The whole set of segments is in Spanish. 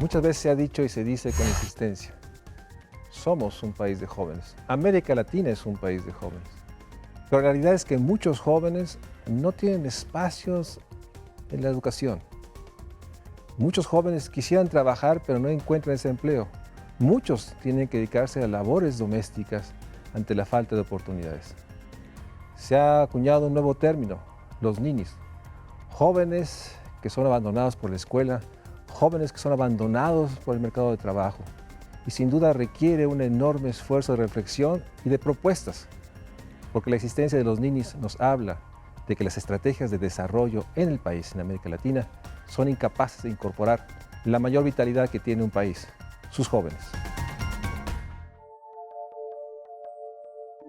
Muchas veces se ha dicho y se dice con insistencia, somos un país de jóvenes. América Latina es un país de jóvenes. Pero la realidad es que muchos jóvenes no tienen espacios en la educación. Muchos jóvenes quisieran trabajar, pero no encuentran ese empleo. Muchos tienen que dedicarse a labores domésticas ante la falta de oportunidades. Se ha acuñado un nuevo término, los ninis. Jóvenes que son abandonados por la escuela, jóvenes que son abandonados por el mercado de trabajo. Y sin duda requiere un enorme esfuerzo de reflexión y de propuestas, porque la existencia de los ninis nos habla de que las estrategias de desarrollo en el país, en América Latina, son incapaces de incorporar la mayor vitalidad que tiene un país, sus jóvenes.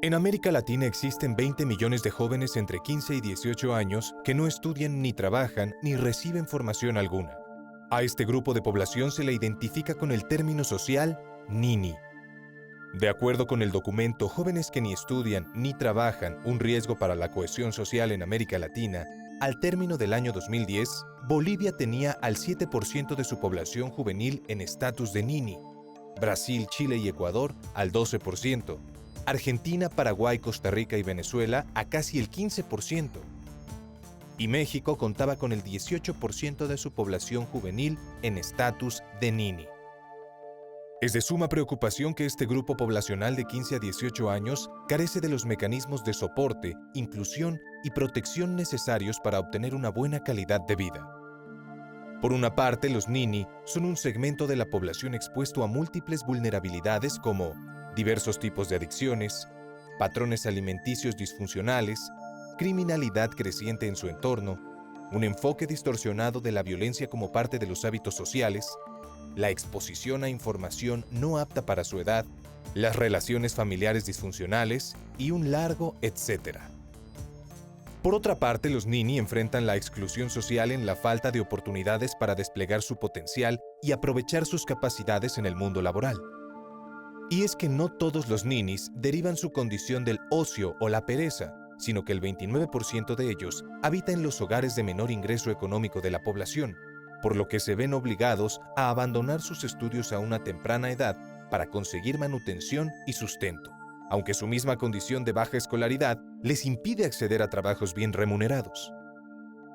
En América Latina existen 20 millones de jóvenes entre 15 y 18 años que no estudian ni trabajan ni reciben formación alguna. A este grupo de población se le identifica con el término social Nini. De acuerdo con el documento Jóvenes que ni estudian ni trabajan, un riesgo para la cohesión social en América Latina, al término del año 2010, Bolivia tenía al 7% de su población juvenil en estatus de Nini, Brasil, Chile y Ecuador al 12%, Argentina, Paraguay, Costa Rica y Venezuela a casi el 15%, y México contaba con el 18% de su población juvenil en estatus de Nini. Es de suma preocupación que este grupo poblacional de 15 a 18 años carece de los mecanismos de soporte, inclusión y protección necesarios para obtener una buena calidad de vida. Por una parte, los Nini son un segmento de la población expuesto a múltiples vulnerabilidades como diversos tipos de adicciones, patrones alimenticios disfuncionales, criminalidad creciente en su entorno, un enfoque distorsionado de la violencia como parte de los hábitos sociales, la exposición a información no apta para su edad, las relaciones familiares disfuncionales y un largo etcétera. Por otra parte, los Nini enfrentan la exclusión social en la falta de oportunidades para desplegar su potencial y aprovechar sus capacidades en el mundo laboral. Y es que no todos los ninis derivan su condición del ocio o la pereza, sino que el 29% de ellos habita en los hogares de menor ingreso económico de la población, por lo que se ven obligados a abandonar sus estudios a una temprana edad para conseguir manutención y sustento, aunque su misma condición de baja escolaridad les impide acceder a trabajos bien remunerados.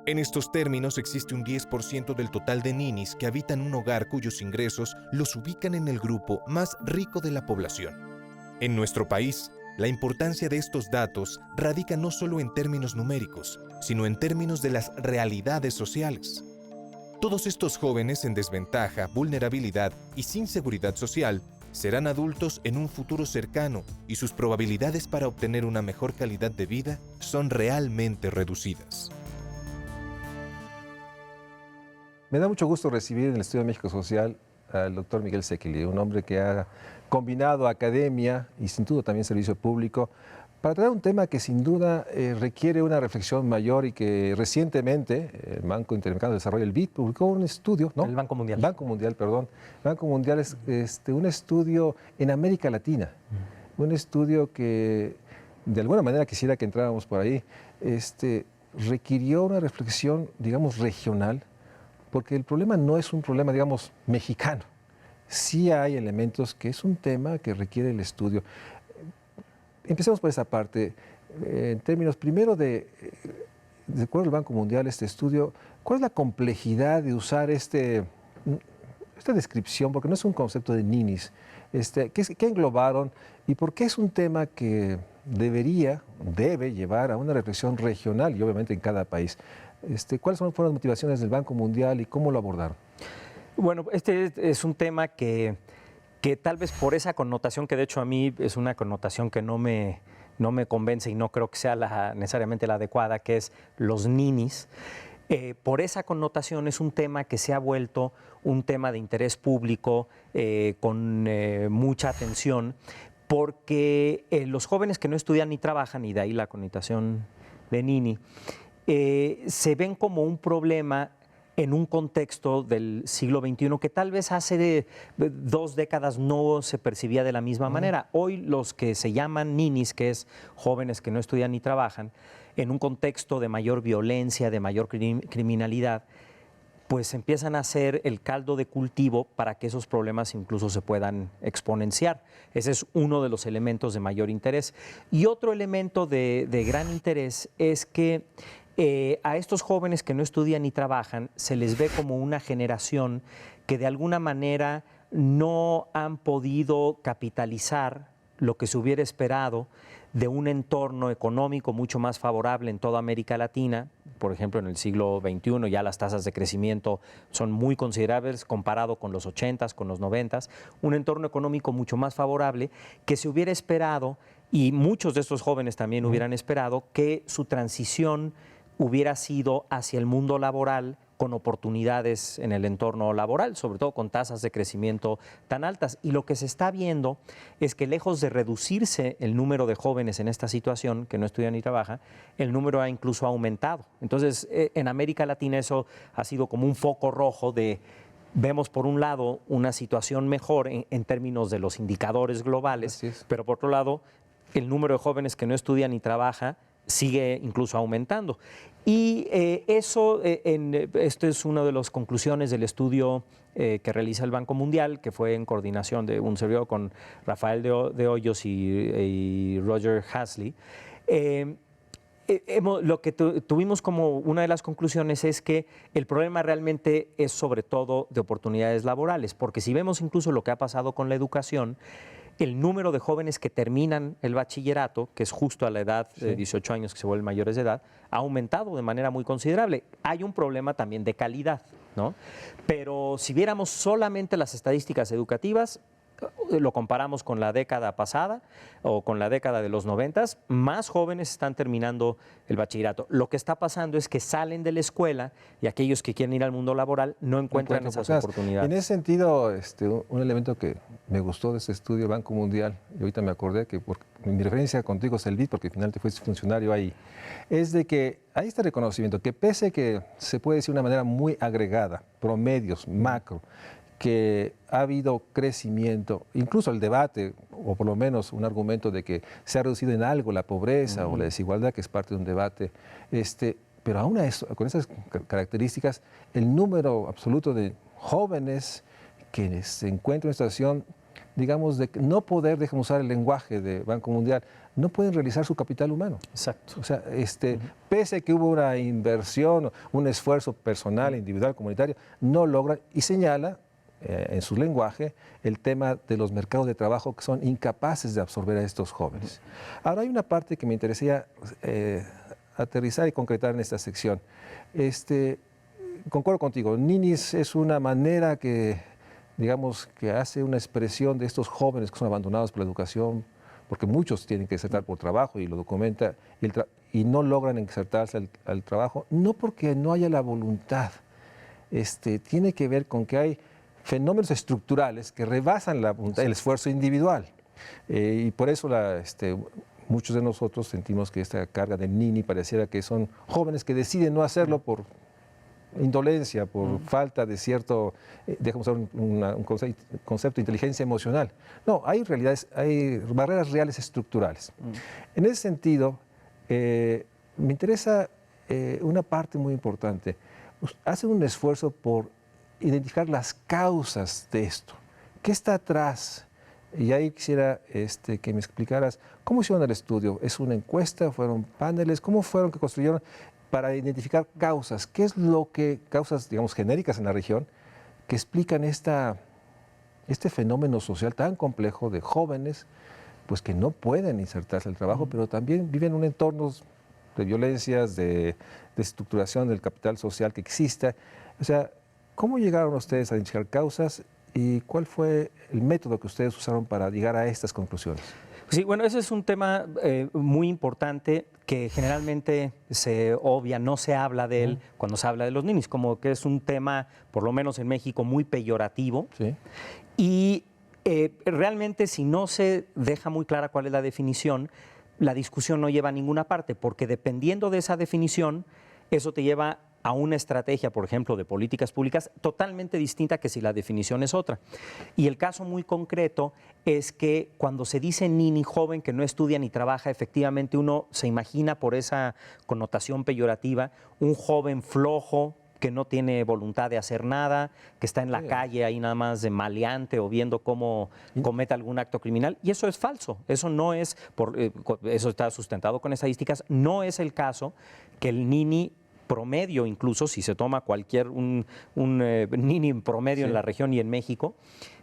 En estos términos, existe un 10% del total de ninis que habitan un hogar cuyos ingresos los ubican en el grupo más rico de la población. En nuestro país, la importancia de estos datos radica no solo en términos numéricos, sino en términos de las realidades sociales. Todos estos jóvenes en desventaja, vulnerabilidad y sin seguridad social serán adultos en un futuro cercano y sus probabilidades para obtener una mejor calidad de vida son realmente reducidas. Me da mucho gusto recibir en el Estudio de México Social al doctor Miguel Sequili, un hombre que ha combinado academia y sin duda también servicio público para tratar un tema que sin duda requiere una reflexión mayor y que recientemente el Banco Interamericano de Desarrollo, el BID, publicó un estudio, ¿no? El Banco Mundial. Banco Mundial, perdón. El Banco Mundial es un estudio en América Latina, un estudio que de alguna manera quisiera que entráramos por ahí, requirió una reflexión, digamos, regional, porque el problema no es un problema, digamos, mexicano. Sí hay elementos que es un tema que requiere el estudio. Empecemos por esa parte. En términos, primero, de acuerdo al Banco Mundial, este estudio, ¿cuál es la complejidad de usar esta descripción? Porque no es un concepto de ninis. ¿Qué englobaron y por qué es un tema que debe llevar a una reflexión regional y obviamente en cada país? ¿Cuáles fueron las motivaciones del Banco Mundial y cómo lo abordaron? Bueno, este es un tema que tal vez por esa connotación, que de hecho a mí es una connotación que no me convence y no creo que sea necesariamente la adecuada, que es los ninis. Por esa connotación es un tema que se ha vuelto un tema de interés público con mucha atención, porque los jóvenes que no estudian ni trabajan, y de ahí la connotación de nini, se ven como un problema en un contexto del siglo XXI que tal vez hace 2 décadas no se percibía de la misma manera. Hoy los que se llaman ninis, que es jóvenes que no estudian ni trabajan, en un contexto de mayor violencia, de mayor criminalidad, pues empiezan a ser el caldo de cultivo para que esos problemas incluso se puedan exponenciar. Ese es uno de los elementos de mayor interés. Y otro elemento de gran interés es que a estos jóvenes que no estudian ni trabajan se les ve como una generación que de alguna manera no han podido capitalizar lo que se hubiera esperado de un entorno económico mucho más favorable en toda América Latina. Por ejemplo, en el siglo XXI ya las tasas de crecimiento son muy considerables comparado con los 80s, con los 90s. Un entorno económico mucho más favorable que se hubiera esperado, y muchos de estos jóvenes también hubieran esperado, que su transición hubiera sido hacia el mundo laboral con oportunidades en el entorno laboral, sobre todo con tasas de crecimiento tan altas. Y lo que se está viendo es que lejos de reducirse el número de jóvenes en esta situación, que no estudian ni trabajan, el número ha incluso aumentado. Entonces, en América Latina eso ha sido como un foco rojo de... Vemos por un lado una situación mejor en términos de los indicadores globales, pero por otro lado el número de jóvenes que no estudian ni trabajan sigue incluso aumentando. Y esto es una de las conclusiones del estudio que realiza el Banco Mundial, que fue en coordinación de un servidor con Rafael de Hoyos y Roger Hasley. Lo que tuvimos como una de las conclusiones es que el problema realmente es sobre todo de oportunidades laborales, porque si vemos incluso lo que ha pasado con la educación, el número de jóvenes que terminan el bachillerato, que es justo a la edad de 18 años que se vuelven mayores de edad, ha aumentado de manera muy considerable. Hay un problema también de calidad, ¿no? Pero si viéramos solamente las estadísticas educativas, lo comparamos con la década pasada o con la década de los 90, más jóvenes están terminando el bachillerato. Lo que está pasando es que salen de la escuela y aquellos que quieren ir al mundo laboral no encuentran esas oportunidades. En ese sentido, un elemento que me gustó de ese estudio del Banco Mundial, y ahorita me acordé que mi referencia contigo es el BID, porque finalmente fuiste funcionario ahí, es de que hay este reconocimiento que pese que se puede decir de una manera muy agregada, promedios, macro, que ha habido crecimiento, incluso el debate, o por lo menos un argumento de que se ha reducido en algo la pobreza o la desigualdad, que es parte de un debate, pero aún con esas características, el número absoluto de jóvenes que se encuentran en una situación, digamos, de no poder, déjame usar el lenguaje de Banco Mundial, no pueden realizar su capital humano. Exacto. O sea, pese a que hubo una inversión, un esfuerzo personal, individual, comunitario, no logran, y señala en su lenguaje el tema de los mercados de trabajo que son incapaces de absorber a estos jóvenes. Ahora hay una parte que me interesaría aterrizar y concretar en esta sección. Concuerdo contigo, Ninis es una manera que, digamos, que hace una expresión de estos jóvenes que son abandonados por la educación, porque muchos tienen que insertar por trabajo y lo documenta, y no logran insertarse al trabajo, no porque no haya la voluntad, tiene que ver con que hay fenómenos estructurales que rebasan la voluntad, el esfuerzo individual. Y por eso muchos de nosotros sentimos que esta carga de Nini pareciera que son jóvenes que deciden no hacerlo por indolencia, por falta de cierto, dejemos usar un concepto de inteligencia emocional. No, hay realidades, hay barreras reales estructurales. En ese sentido, me interesa una parte muy importante. Hacen un esfuerzo por identificar las causas de esto. ¿Qué está atrás? Y ahí quisiera que me explicaras cómo hicieron el estudio. ¿Es una encuesta? ¿Fueron paneles? ¿Cómo fueron que construyeron para identificar causas? ¿Qué es lo que, causas, digamos, genéricas en la región, que explican este fenómeno social tan complejo de jóvenes, pues que no pueden insertarse al trabajo, pero también viven en un entorno de violencias, de estructuración del capital social que exista? O sea, ¿cómo llegaron ustedes a identificar causas y cuál fue el método que ustedes usaron para llegar a estas conclusiones? Sí, bueno, ese es un tema muy importante que generalmente se obvia, no se habla de él cuando se habla de los ninis, como que es un tema, por lo menos en México, muy peyorativo. Sí. Y realmente si no se deja muy clara cuál es la definición, la discusión no lleva a ninguna parte, porque dependiendo de esa definición, eso te lleva a una estrategia, por ejemplo, de políticas públicas totalmente distinta que si la definición es otra. Y el caso muy concreto es que cuando se dice nini, joven que no estudia ni trabaja, efectivamente uno se imagina por esa connotación peyorativa un joven flojo, que no tiene voluntad de hacer nada, que está en la Sí. calle ahí nada más de maleante o viendo cómo comete algún acto criminal. Y eso es falso. Eso no es, eso está sustentado con estadísticas, no es el caso que el nini promedio, incluso si se toma un nini promedio Sí. en la región y en México,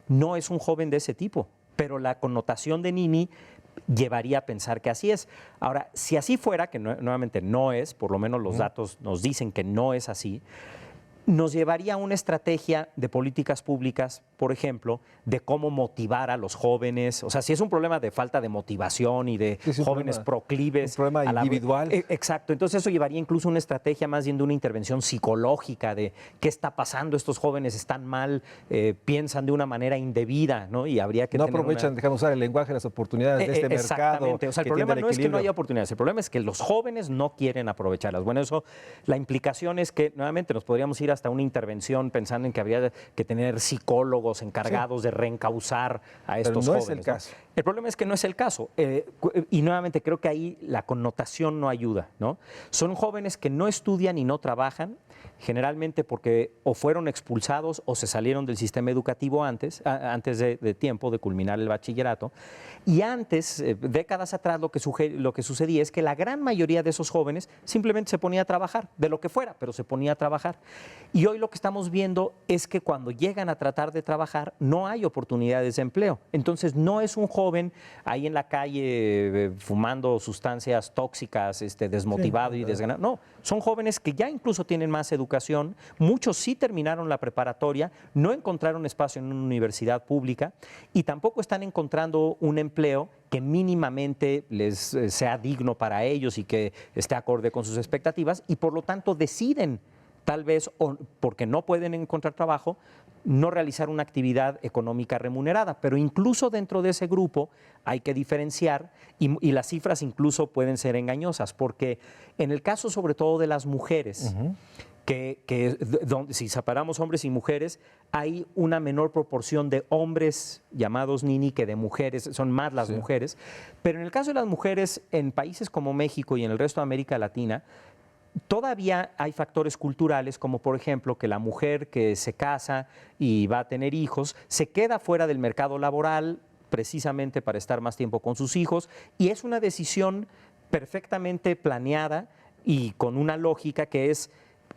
no es un joven de ese tipo. Pero la connotación de nini llevaría a pensar que así es. Ahora, si así fuera, que nuevamente no es, por lo menos los datos nos dicen que no es así, nos llevaría a una estrategia de políticas públicas, por ejemplo, de cómo motivar a los jóvenes. O sea, si es un problema de falta de motivación y de Sí, es un jóvenes problema- proclives. un problema a individual. Exacto. Entonces eso llevaría incluso a una estrategia más bien de una intervención psicológica de qué está pasando, estos jóvenes están mal, piensan de una manera indebida, ¿no? Y habría que No tener aprovechan, dejamos usar el lenguaje, las oportunidades de este mercado. Exactamente. O sea, el que problema tiende al no es que no equilibrio. haya oportunidades, el problema es que los jóvenes no quieren aprovecharlas. Bueno, eso, la implicación es que nuevamente nos podríamos ir hasta una intervención pensando en que habría que tener psicólogos encargados de reencauzar a estos no jóvenes. es el caso. El problema es que no es el caso. Y nuevamente creo que ahí la connotación no ayuda, ¿no? Son jóvenes que no estudian y no trabajan, generalmente porque o fueron expulsados o se salieron del sistema educativo antes de tiempo de culminar el bachillerato. Y antes, décadas atrás, lo que sucedía es que la gran mayoría de esos jóvenes simplemente se ponía a trabajar, de lo que fuera, pero se ponía a trabajar. Y hoy lo que estamos viendo es que cuando llegan a tratar de trabajar no hay oportunidades de empleo. Entonces no es un joven ahí en la calle fumando sustancias tóxicas, desmotivado y desganado. No, son jóvenes que ya incluso tienen más educación, muchos sí terminaron la preparatoria, no encontraron espacio en una universidad pública y tampoco están encontrando un empleo que mínimamente les sea digno para ellos y que esté acorde con sus expectativas y por lo tanto deciden, tal vez porque no pueden encontrar trabajo, no realizar una actividad económica remunerada. Pero incluso dentro de ese grupo hay que diferenciar y las cifras incluso pueden ser engañosas, porque en el caso sobre todo de las mujeres, si separamos hombres y mujeres, hay una menor proporción de hombres llamados nini que de mujeres, son más las mujeres. Pero en el caso de las mujeres, en países como México y en el resto de América Latina, todavía hay factores culturales, como por ejemplo que la mujer que se casa y va a tener hijos se queda fuera del mercado laboral precisamente para estar más tiempo con sus hijos, y es una decisión perfectamente planeada y con una lógica que es: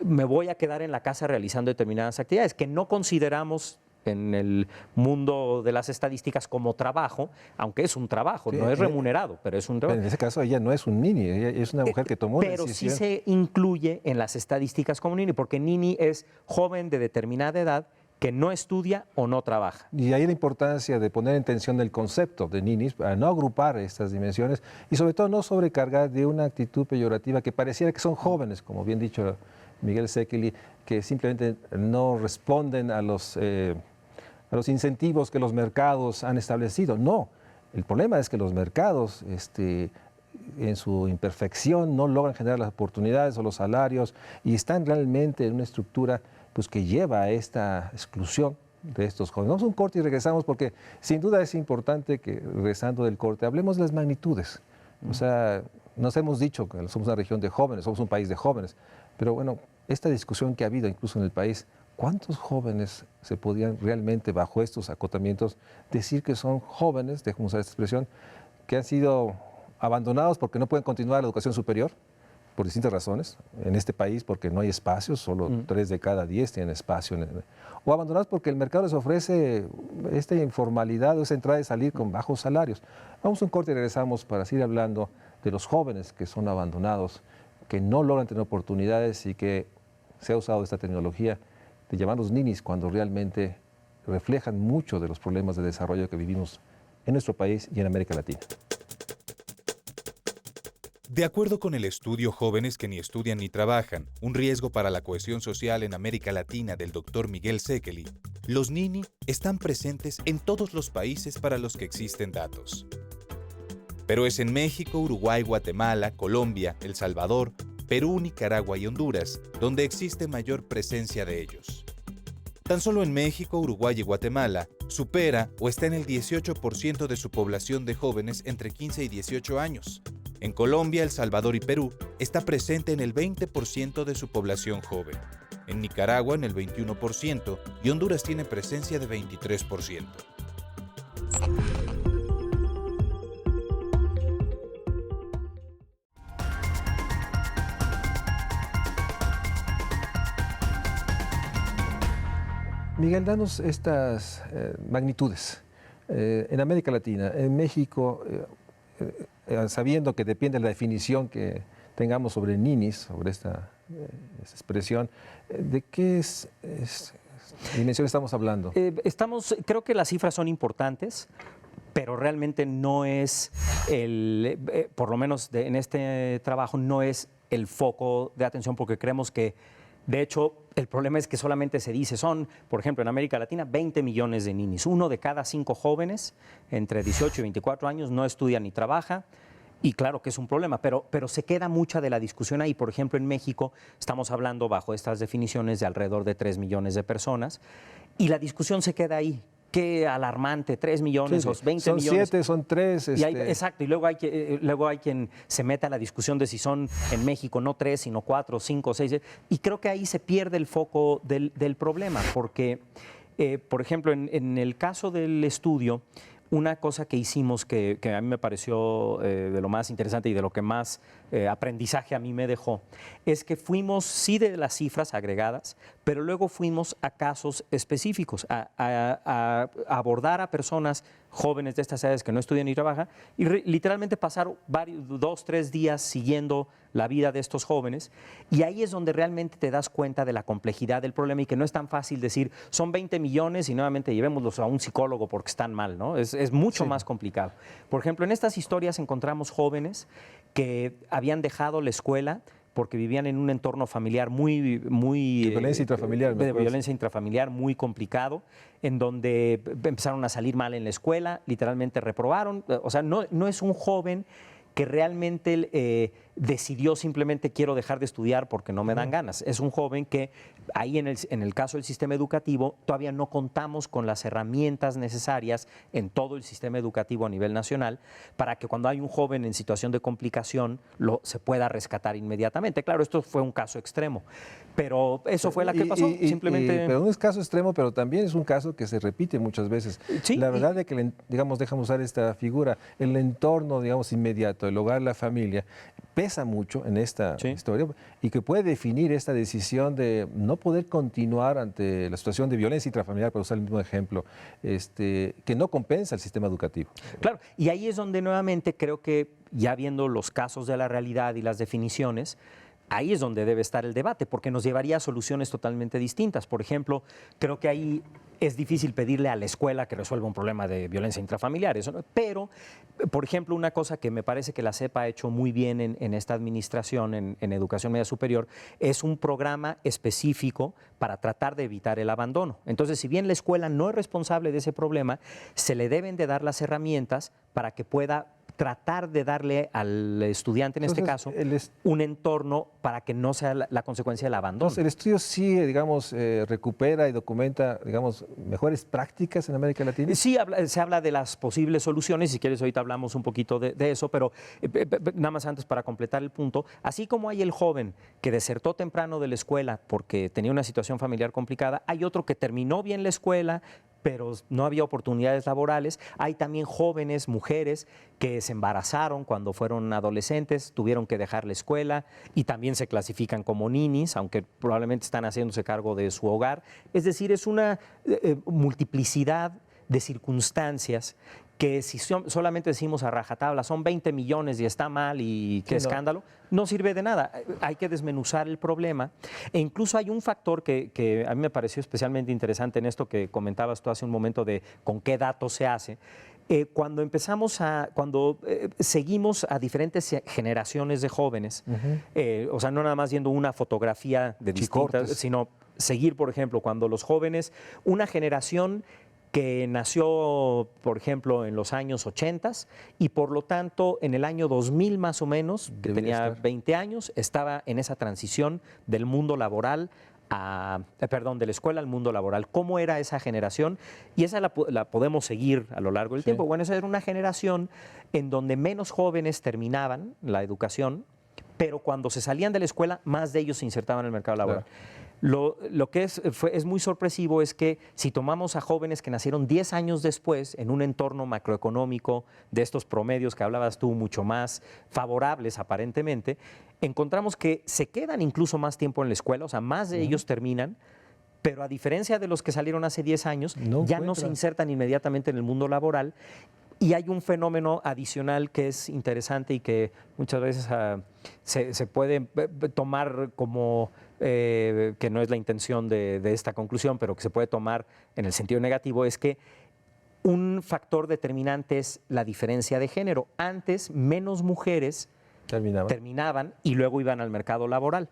me voy a quedar en la casa realizando determinadas actividades que no consideramos en el mundo de las estadísticas como trabajo, aunque es un trabajo, Sí, no es remunerado, pero es un Pero trabajo. en ese caso ella no es un nini, ella es una mujer que tomó una Pero decisión. sí se incluye en las estadísticas como nini, porque nini es joven de determinada edad que no estudia o no trabaja. Y ahí la importancia de poner en tensión el concepto de ninis para no agrupar estas dimensiones y sobre todo no sobrecargar de una actitud peyorativa que pareciera que son jóvenes, como bien dicho Miguel Sekeli, que simplemente no responden a los incentivos que los mercados han establecido. No, el problema es que los mercados, en su imperfección, no logran generar las oportunidades o los salarios y están realmente en una estructura pues, que lleva a esta exclusión de estos jóvenes. Vamos a un corte y regresamos porque sin duda es importante que, regresando del corte, hablemos de las magnitudes. O sea, nos hemos dicho que somos una región de jóvenes, somos un país de jóvenes, pero bueno, esta discusión que ha habido incluso en el país, ¿cuántos jóvenes se podían realmente, bajo estos acotamientos, decir que son jóvenes, déjame usar esta expresión, que han sido abandonados porque no pueden continuar la educación superior, por distintas razones, en este país porque no hay espacios, solo 3 de cada 10 tienen espacio, o abandonados porque el mercado les ofrece esta informalidad o esa entrada y salir con bajos salarios? Vamos a un corte y regresamos para seguir hablando de los jóvenes que son abandonados, que no logran tener oportunidades y que se ha usado esta tecnología de llamarlos ninis cuando realmente reflejan mucho de los problemas de desarrollo que vivimos en nuestro país y en América Latina. De acuerdo con el estudio Jóvenes que ni estudian ni trabajan, un riesgo para la cohesión social en América Latina del Dr. Miguel Sekeli, los nini están presentes en todos los países para los que existen datos. Pero es en México, Uruguay, Guatemala, Colombia, El Salvador, Perú, Nicaragua y Honduras donde existe mayor presencia de ellos. Tan solo en México, Uruguay y Guatemala supera o está en el 18% de su población de jóvenes entre 15 y 18 años. En Colombia, El Salvador y Perú está presente en el 20% de su población joven. En Nicaragua en el 21% y Honduras tiene presencia de 23%. Miguel, danos estas magnitudes. En América Latina, en México, sabiendo que depende de la definición que tengamos sobre ninis, sobre esta expresión, ¿de qué dimensión estamos hablando? Creo que las cifras son importantes, pero realmente no es por lo menos en este trabajo, no es el foco de atención, porque creemos que, de hecho, el problema es que solamente se dice, por ejemplo, en América Latina, 20 millones de ninis. 1 de cada 5 jóvenes entre 18 y 24 años no estudia ni trabaja. Y claro que es un problema, pero se queda mucha de la discusión ahí. Por ejemplo, en México estamos hablando bajo estas definiciones de alrededor de 3 millones de personas y la discusión se queda ahí. Qué alarmante, 3 millones o 20 millones. Son 7, son 3. Exacto, y luego hay quien se mete a la discusión de si son en México no 3, sino 4, 5, 6. Y creo que ahí se pierde el foco del problema, porque, por ejemplo, en el caso del estudio, una cosa que hicimos que a mí me pareció de lo más interesante y de lo que más aprendizaje a mí me dejó, es que fuimos, sí, de las cifras agregadas, pero luego fuimos a casos específicos, a abordar a personas jóvenes de estas edades que no estudian ni trabajan y literalmente pasar 2, 3 días siguiendo la vida de estos jóvenes, y ahí es donde realmente te das cuenta de la complejidad del problema y que no es tan fácil decir son 20 millones y nuevamente llevémoslos a un psicólogo porque están mal, ¿no? Es mucho más complicado. Por ejemplo, en estas historias encontramos jóvenes que habían dejado la escuela porque vivían en un entorno familiar muy de violencia intrafamiliar. De violencia intrafamiliar muy complicado, en donde empezaron a salir mal en la escuela, literalmente reprobaron. O sea, no es un joven que realmente decidió simplemente quiero dejar de estudiar porque no me dan ganas. Es un joven que ahí en el caso del sistema educativo todavía no contamos con las herramientas necesarias en todo el sistema educativo a nivel nacional para que cuando hay un joven en situación de complicación se pueda rescatar inmediatamente. Claro, esto fue un caso extremo, pero eso fue lo que pasó. Pero no es caso extremo, pero también es un caso que se repite muchas veces. Sí, la verdad es que, digamos, dejamos usar esta figura, el entorno, digamos, inmediato, el hogar, la familia, pesa mucho en esta historia y que puede definir esta decisión de no poder continuar ante la situación de violencia intrafamiliar, para usar el mismo ejemplo, que no compensa el sistema educativo. Claro, y ahí es donde nuevamente creo que ya viendo los casos de la realidad y las definiciones, ahí es donde debe estar el debate, porque nos llevaría a soluciones totalmente distintas. Por ejemplo, creo que ahí es difícil pedirle a la escuela que resuelva un problema de violencia intrafamiliar, eso no. Pero, por ejemplo, una cosa que me parece que la CEP ha hecho muy bien en esta administración, en educación media superior, es un programa específico para tratar de evitar el abandono. Entonces, si bien la escuela no es responsable de ese problema, se le deben de dar las herramientas para que pueda tratar de darle al estudiante, en este caso, un entorno para que no sea la consecuencia del abandono. Entonces, el estudio sí, digamos, recupera y documenta, digamos, mejores prácticas en América Latina. Sí, se habla de las posibles soluciones, si quieres ahorita hablamos un poquito de eso, pero nada más antes para completar el punto, así como hay el joven que desertó temprano de la escuela porque tenía una situación familiar complicada, hay otro que terminó bien la escuela, pero no había oportunidades laborales. Hay también jóvenes, mujeres, que se embarazaron cuando fueron adolescentes, tuvieron que dejar la escuela y también se clasifican como ninis, aunque probablemente están haciéndose cargo de su hogar. Es decir, es una multiplicidad de circunstancias que si solamente decimos a rajatabla, son 20 millones y está mal y qué escándalo, no sirve de nada. Hay que desmenuzar el problema. E incluso hay un factor que a mí me pareció especialmente interesante en esto que comentabas tú hace un momento de con qué datos se hace. Cuando seguimos a diferentes generaciones de jóvenes, o sea, no nada más viendo una fotografía de distintas, sino seguir, por ejemplo, cuando los jóvenes, una generación que nació, por ejemplo, en los años 80 y por lo tanto en el año 2000 más o menos, que tenía 20 años, estaba en esa transición del mundo laboral de la escuela al mundo laboral. ¿Cómo era esa generación? Y esa la podemos seguir a lo largo del tiempo. Bueno, esa era una generación en donde menos jóvenes terminaban la educación, pero cuando se salían de la escuela, más de ellos se insertaban en el mercado laboral. Claro. Lo que es muy sorpresivo es que si tomamos a jóvenes que nacieron 10 años después en un entorno macroeconómico de estos promedios que hablabas tú, mucho más favorables aparentemente, encontramos que se quedan incluso más tiempo en la escuela, o sea, más de ellos terminan, pero a diferencia de los que salieron hace 10 años, ya no se insertan inmediatamente en el mundo laboral. Y hay un fenómeno adicional que es interesante y que muchas veces se puede tomar como que no es la intención de esta conclusión, pero que se puede tomar en el sentido negativo, es que un factor determinante es la diferencia de género. Antes, menos mujeres terminaban y luego iban al mercado laboral.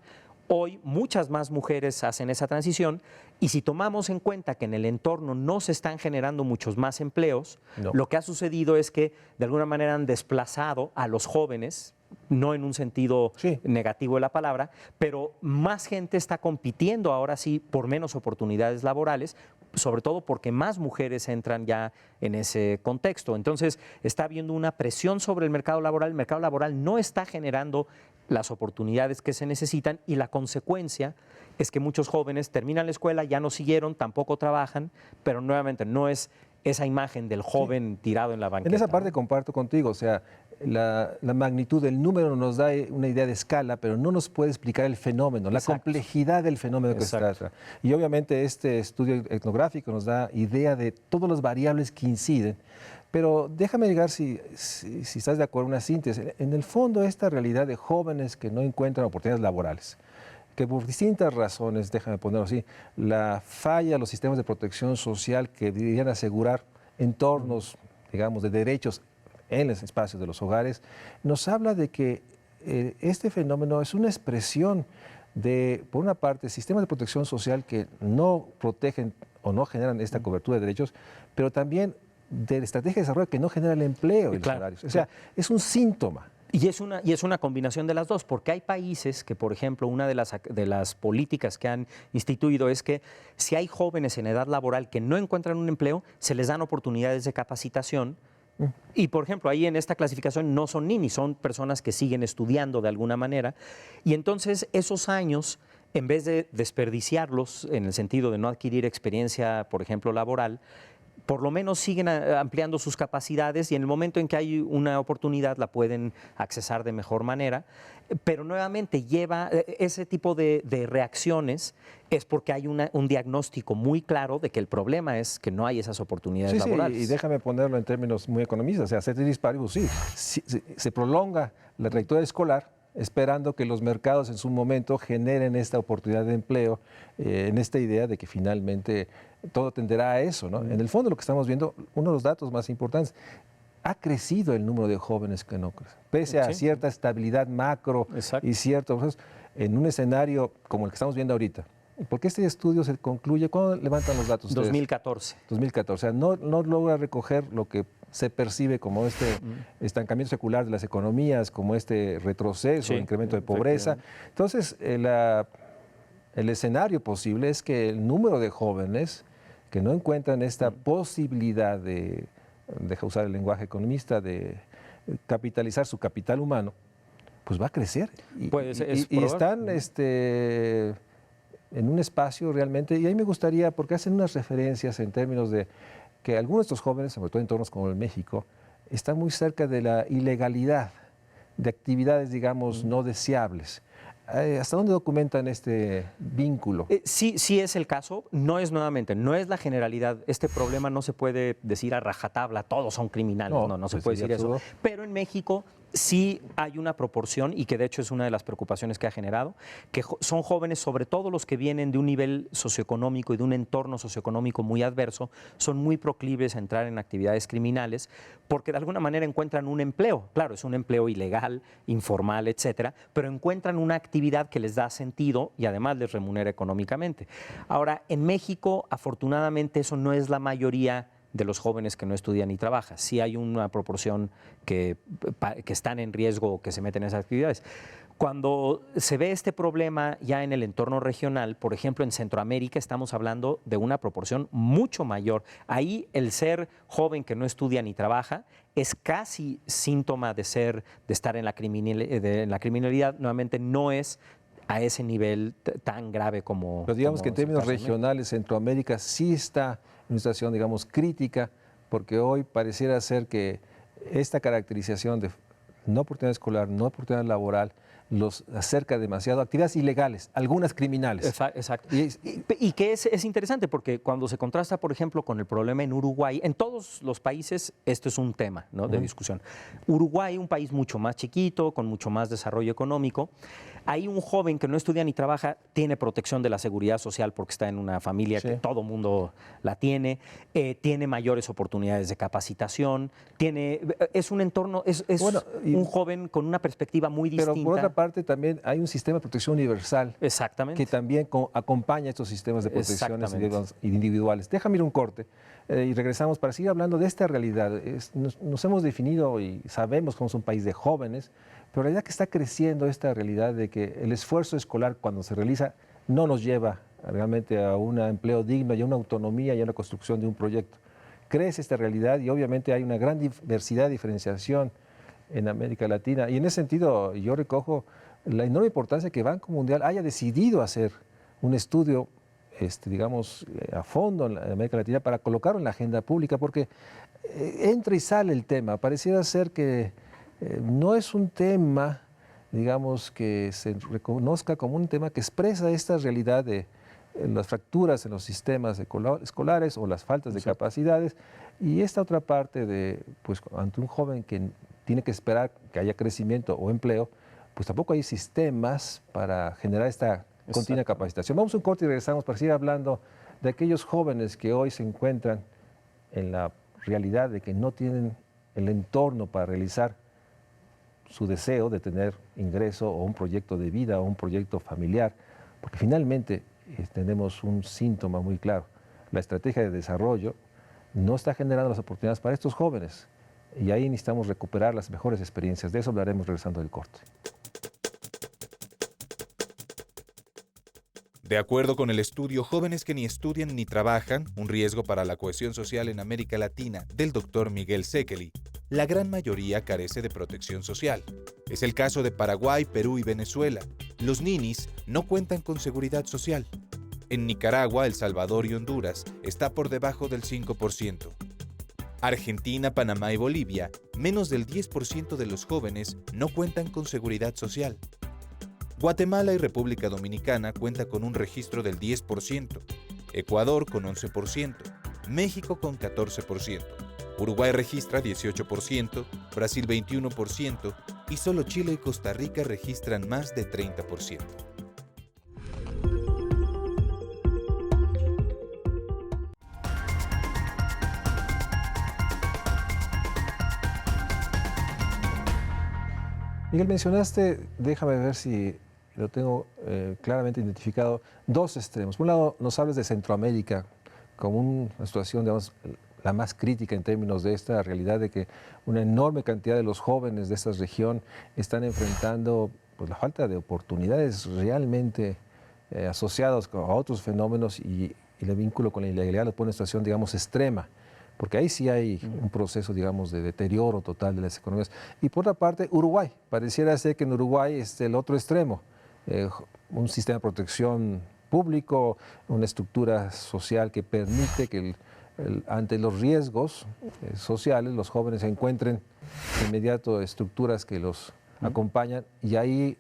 Hoy muchas más mujeres hacen esa transición y si tomamos en cuenta que en el entorno no se están generando muchos más empleos, lo que ha sucedido es que de alguna manera han desplazado a los jóvenes, no en un sentido negativo de la palabra, pero más gente está compitiendo ahora sí por menos oportunidades laborales, sobre todo porque más mujeres entran ya en ese contexto. Entonces está habiendo una presión sobre el mercado laboral no está generando las oportunidades que se necesitan y la consecuencia es que muchos jóvenes terminan la escuela, ya no siguieron, tampoco trabajan, pero nuevamente no es esa imagen del joven tirado en la banqueta. En esa parte comparto contigo, o sea, la magnitud del número nos da una idea de escala, pero no nos puede explicar el fenómeno, la complejidad del fenómeno que se trata. Y obviamente este estudio etnográfico nos da idea de todas las variables que inciden. Pero déjame llegar, si estás de acuerdo, una síntesis. En el fondo, esta realidad de jóvenes que no encuentran oportunidades laborales, que por distintas razones, déjame ponerlo así, la falla de los sistemas de protección social que deberían asegurar entornos, digamos, de derechos en los espacios de los hogares, nos habla de que este fenómeno es una expresión de, por una parte, sistemas de protección social que no protegen o no generan esta cobertura de derechos, pero también de la estrategia de desarrollo que no genera el empleo y los salarios. O sea, es un síntoma. Y es una combinación de las dos, porque hay países que, por ejemplo, una de las políticas que han instituido es que si hay jóvenes en edad laboral que no encuentran un empleo, se les dan oportunidades de capacitación. Y, por ejemplo, ahí en esta clasificación no son ninis, son personas que siguen estudiando de alguna manera. Y entonces esos años, en vez de desperdiciarlos en el sentido de no adquirir experiencia, por ejemplo, laboral, por lo menos siguen ampliando sus capacidades y en el momento en que hay una oportunidad la pueden accesar de mejor manera, pero nuevamente lleva ese tipo de reacciones es porque hay un diagnóstico muy claro de que el problema es que no hay esas oportunidades laborales. Sí, y déjame ponerlo en términos muy economistas, o sea, ceteris paribus, se prolonga la trayectoria escolar esperando que los mercados en su momento generen esta oportunidad de empleo, en esta idea de que finalmente todo tenderá a eso, ¿no? En el fondo lo que estamos viendo, uno de los datos más importantes, ha crecido el número de jóvenes que no crecen, pese a cierta estabilidad macro y cierto, en un escenario como el que estamos viendo ahorita. Porque este estudio se concluye, ¿cuándo levantan los datos ustedes? 2014. 2014, o sea, no logra recoger lo que se percibe como este estancamiento secular de las economías, como este retroceso, incremento de pobreza. Entonces, el escenario posible es que el número de jóvenes que no encuentran esta posibilidad de, deja usar el lenguaje economista, de capitalizar su capital humano, pues va a crecer. Y están en un espacio realmente, y ahí me gustaría, porque hacen unas referencias en términos de que algunos de estos jóvenes, sobre todo en entornos como el México, están muy cerca de la ilegalidad, de actividades, digamos, no deseables. ¿Hasta dónde documentan este vínculo? Sí es el caso, no es la generalidad. Este problema no se puede decir a rajatabla, todos son criminales, no se puede decir eso. Pero en México sí hay una proporción, y que de hecho es una de las preocupaciones que ha generado, que son jóvenes, sobre todo los que vienen de un nivel socioeconómico y de un entorno socioeconómico muy adverso, son muy proclives a entrar en actividades criminales porque de alguna manera encuentran un empleo. Claro, es un empleo ilegal, informal, etcétera, pero encuentran una actividad que les da sentido y además les remunera económicamente. Ahora, en México, afortunadamente, eso no es la mayoría de los jóvenes que no estudian ni trabajan. Sí hay una proporción que están en riesgo o que se meten en esas actividades. Cuando se ve este problema ya en el entorno regional, por ejemplo, en Centroamérica estamos hablando de una proporción mucho mayor. Ahí el ser joven que no estudia ni trabaja es casi síntoma de estar en la criminalidad. Nuevamente no es a ese nivel tan grave como... Pero digamos como que en es el términos caso de México. regionales, Centroamérica sí está en una situación, digamos, crítica, porque hoy pareciera ser que esta caracterización de no oportunidad escolar, no oportunidad laboral, los acerca demasiado a actividades ilegales, algunas criminales. Exacto. Y- Y que es interesante porque cuando se contrasta, por ejemplo, con el problema en Uruguay, en todos los países esto es un tema, ¿no?, de discusión. Uruguay, un país mucho más chiquito, con mucho más desarrollo económico, ahí un joven que no estudia ni trabaja tiene protección de la seguridad social porque está en una familia que Sí. todo mundo la tiene mayores oportunidades de capacitación, es un entorno, es Bueno, y- un joven con una perspectiva muy Pero distinta. por otra parte también hay un sistema de protección universal Exactamente. que también acompaña estos sistemas de protecciones Exactamente. individuales. Déjame ir un corte y regresamos para seguir hablando de esta realidad. Nos hemos definido y sabemos que somos un país de jóvenes, pero la realidad que está creciendo esta realidad de que el esfuerzo escolar cuando se realiza no nos lleva realmente a un empleo digno y a una autonomía y a una construcción de un proyecto. Crece esta realidad y obviamente hay una gran diversidad, diferenciación en América Latina. Y en ese sentido yo recojo la enorme importancia que Banco Mundial haya decidido hacer un estudio, digamos, a fondo en América Latina para colocarlo en la agenda pública, porque entra y sale el tema. Pareciera ser que no es un tema, digamos, que se reconozca como un tema que expresa esta realidad de las fracturas en los sistemas escolares o las faltas de capacidades. Y esta otra parte de, pues, ante un joven que tiene que esperar que haya crecimiento o empleo, pues tampoco hay sistemas para generar esta continua capacitación. Vamos a un corte y regresamos para seguir hablando de aquellos jóvenes que hoy se encuentran en la realidad de que no tienen el entorno para realizar su deseo de tener ingreso o un proyecto de vida o un proyecto familiar, porque finalmente tenemos un síntoma muy claro. La estrategia de desarrollo no está generando las oportunidades para estos jóvenes y ahí necesitamos recuperar las mejores experiencias. De eso hablaremos regresando del corte. De acuerdo con el estudio Jóvenes que ni estudian ni trabajan, un riesgo para la cohesión social en América Latina, del Dr. Miguel Sekeli, la gran mayoría carece de protección social. Es el caso de Paraguay, Perú y Venezuela. Los ninis no cuentan con seguridad social. En Nicaragua, El Salvador y Honduras está por debajo del 5%. Argentina, Panamá y Bolivia, menos del 10% de los jóvenes no cuentan con seguridad social. Guatemala y República Dominicana cuenta con un registro del 10%, Ecuador con 11%, México con 14%, Uruguay registra 18%, Brasil 21% y solo Chile y Costa Rica registran más de 30%. Miguel, mencionaste, déjame ver si lo tengo claramente identificado, dos extremos. Por un lado, nos hablas de Centroamérica como una situación, digamos, la más crítica en términos de esta realidad de que una enorme cantidad de los jóvenes de esta región están enfrentando, pues, la falta de oportunidades realmente asociados a otros fenómenos y el vínculo con la ilegalidad lo pone en una situación, digamos, extrema. Porque ahí sí hay un proceso, digamos, de deterioro total de las economías. Y por otra parte, Uruguay. Pareciera ser que en Uruguay es el otro extremo. Un sistema de protección público, una estructura social que permite que ante los riesgos sociales los jóvenes encuentren de inmediato estructuras que los acompañan. Y ahí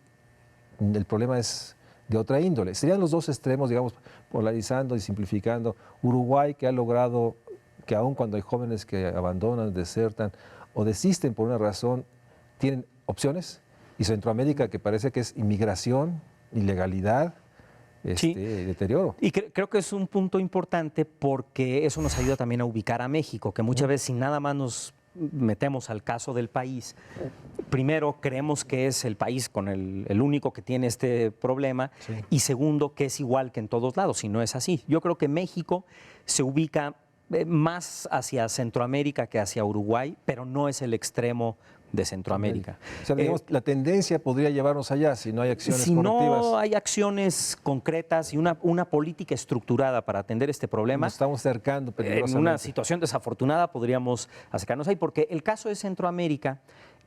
el problema es de otra índole. Serían los dos extremos, digamos, polarizando y simplificando. Uruguay, que ha logrado que aun cuando hay jóvenes que abandonan, desertan o desisten por una razón, tienen opciones. Y Centroamérica, que parece que es inmigración, ilegalidad, Sí. deterioro. Y creo que es un punto importante porque eso nos ayuda también a ubicar a México, que muchas veces si nada más nos metemos al caso del país, primero creemos que es el país con el único que tiene este problema, Sí. y segundo que es igual que en todos lados, y no es así. Yo creo que México se ubica más hacia Centroamérica que hacia Uruguay, pero no es el extremo de Centroamérica. O sea, digamos, la tendencia podría llevarnos allá si no hay acciones si correctivas. no hay acciones concretas y una política estructurada para atender este problema, Nos estamos acercando en peligrosamente. una situación desafortunada podríamos acercarnos ahí, porque el caso de Centroamérica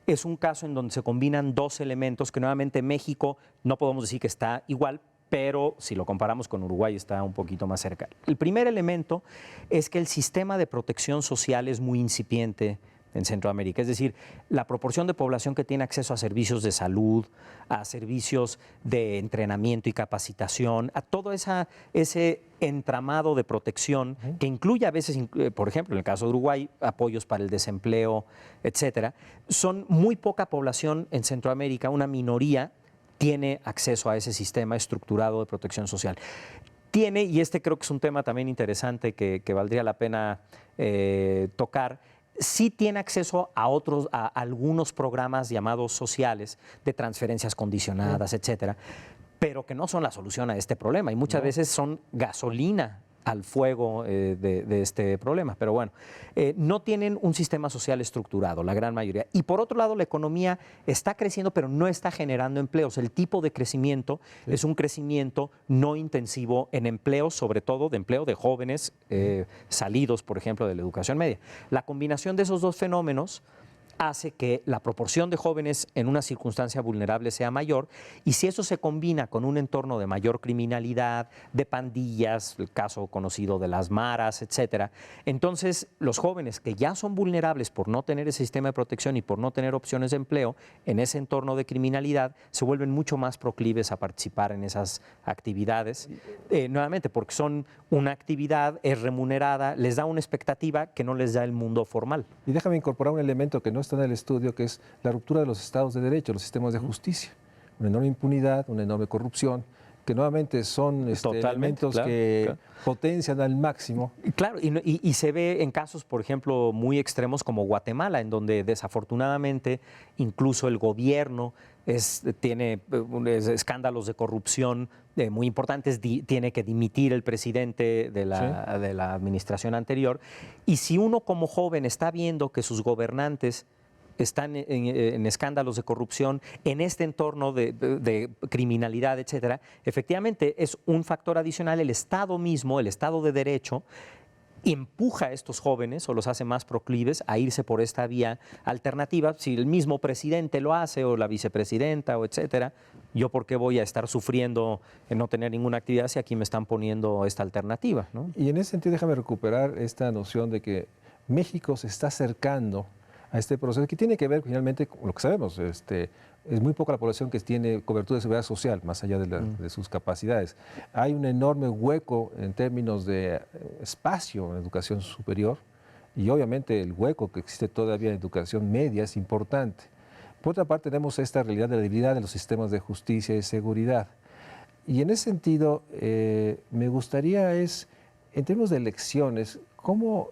es un caso en donde se combinan dos elementos que nuevamente México no podemos decir que está igual, pero si lo comparamos con Uruguay está un poquito más cerca. El primer elemento es que el sistema de protección social es muy incipiente en Centroamérica, es decir, la proporción de población que tiene acceso a servicios de salud, a servicios de entrenamiento y capacitación, a todo ese entramado de protección que incluye a veces, por ejemplo, en el caso de Uruguay, apoyos para el desempleo, etcétera, son muy poca población en Centroamérica, una minoría tiene acceso a ese sistema estructurado de protección social. Tiene, y este creo que es un tema también interesante que valdría la pena tocar, sí tiene acceso a algunos programas llamados sociales de transferencias condicionadas, etcétera, pero que no son la solución a este problema y muchas veces son gasolina al fuego de este problema. Pero bueno, no tienen un sistema social estructurado, la gran mayoría. Y por otro lado, la economía está creciendo, pero no está generando empleos. El tipo de crecimiento es un crecimiento no intensivo en empleos, sobre todo de empleo de jóvenes salidos, por ejemplo, de la educación media. La combinación de esos dos fenómenos hace que la proporción de jóvenes en una circunstancia vulnerable sea mayor, y si eso se combina con un entorno de mayor criminalidad, de pandillas, el caso conocido de las maras, etcétera, entonces los jóvenes que ya son vulnerables por no tener ese sistema de protección y por no tener opciones de empleo en ese entorno de criminalidad se vuelven mucho más proclives a participar en esas actividades, nuevamente porque son una actividad, es remunerada, les da una expectativa que no les da el mundo formal. Y déjame incorporar un elemento que no está en el estudio, que es la ruptura de los estados de derecho, los sistemas de justicia. Una enorme impunidad, una enorme corrupción, que nuevamente son elementos que potencian al máximo. Claro, y se ve en casos, por ejemplo, muy extremos como Guatemala, en donde desafortunadamente incluso el gobierno tiene escándalos de corrupción muy importantes, tiene que dimitir el presidente de la administración anterior. Y si uno como joven está viendo que sus gobernantes están en escándalos de corrupción, en este entorno de criminalidad, etcétera, efectivamente es un factor adicional. El Estado mismo, el Estado de Derecho, empuja a estos jóvenes o los hace más proclives a irse por esta vía alternativa. Si el mismo presidente lo hace o la vicepresidenta o etcétera, ¿yo por qué voy a estar sufriendo en no tener ninguna actividad si aquí me están poniendo esta alternativa, ¿no? Y en ese sentido déjame recuperar esta noción de que México se está acercando a este proceso que tiene que ver finalmente con lo que sabemos. Es muy poca la población que tiene cobertura de seguridad social, más allá de sus capacidades. Hay un enorme hueco en términos de espacio en educación superior y obviamente el hueco que existe todavía en educación media es importante. Por otra parte, tenemos esta realidad de la debilidad de los sistemas de justicia y seguridad. Y en ese sentido, me gustaría en términos de elecciones, ¿cómo...?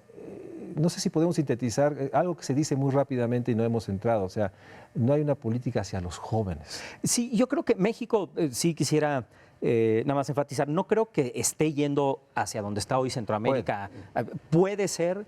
No sé si podemos sintetizar algo que se dice muy rápidamente y no hemos entrado, o sea, no hay una política hacia los jóvenes. Sí, yo creo que México, sí quisiera nada más enfatizar, no creo que esté yendo hacia donde está hoy Centroamérica. Puede ser,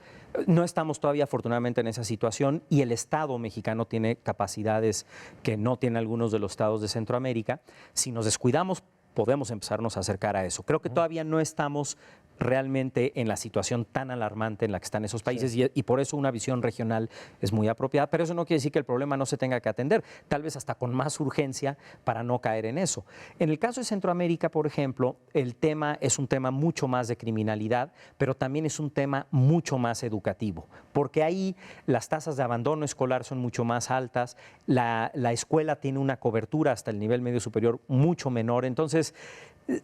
no estamos todavía afortunadamente en esa situación y el Estado mexicano tiene capacidades que no tienen algunos de los estados de Centroamérica. Si nos descuidamos, podemos empezarnos a acercar a eso. Creo que todavía no estamos realmente en la situación tan alarmante en la que están esos países y por eso una visión regional es muy apropiada, pero eso no quiere decir que el problema no se tenga que atender, tal vez hasta con más urgencia para no caer en eso. En el caso de Centroamérica, por ejemplo, el tema es un tema mucho más de criminalidad, pero también es un tema mucho más educativo, porque ahí las tasas de abandono escolar son mucho más altas, la escuela tiene una cobertura hasta el nivel medio superior mucho menor, entonces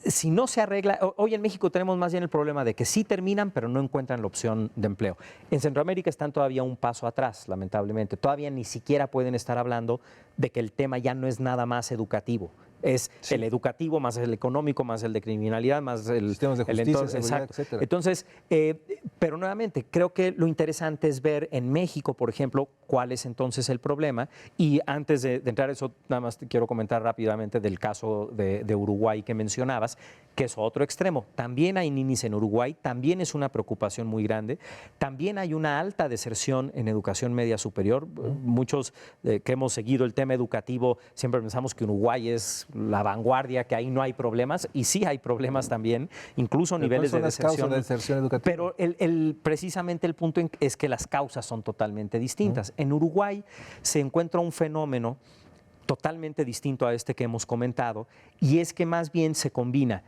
si no se arregla, hoy en México tenemos más bien el problema de que sí terminan, pero no encuentran la opción de empleo. En Centroamérica están todavía un paso atrás, lamentablemente. Todavía ni siquiera pueden estar hablando de que el tema ya no es nada más educativo. Es el educativo, más el económico, más el de criminalidad, más el sistemas de justicia, entorno, seguridad, exacto. etcétera. Entonces, pero nuevamente, creo que lo interesante es ver en México, por ejemplo, cuál es entonces el problema. Y antes de entrar a eso, nada más te quiero comentar rápidamente del caso de Uruguay que mencionabas, que es otro extremo. También hay ninis en Uruguay, también es una preocupación muy grande. También hay una alta deserción en educación media superior. Muchos que hemos seguido el tema educativo siempre pensamos que Uruguay es la vanguardia, que ahí no hay problemas, y sí hay problemas también, incluso niveles de deserción. Educativa? Pero precisamente el punto es que las causas son totalmente distintas. En Uruguay se encuentra un fenómeno totalmente distinto a este que hemos comentado, y es que más bien se combina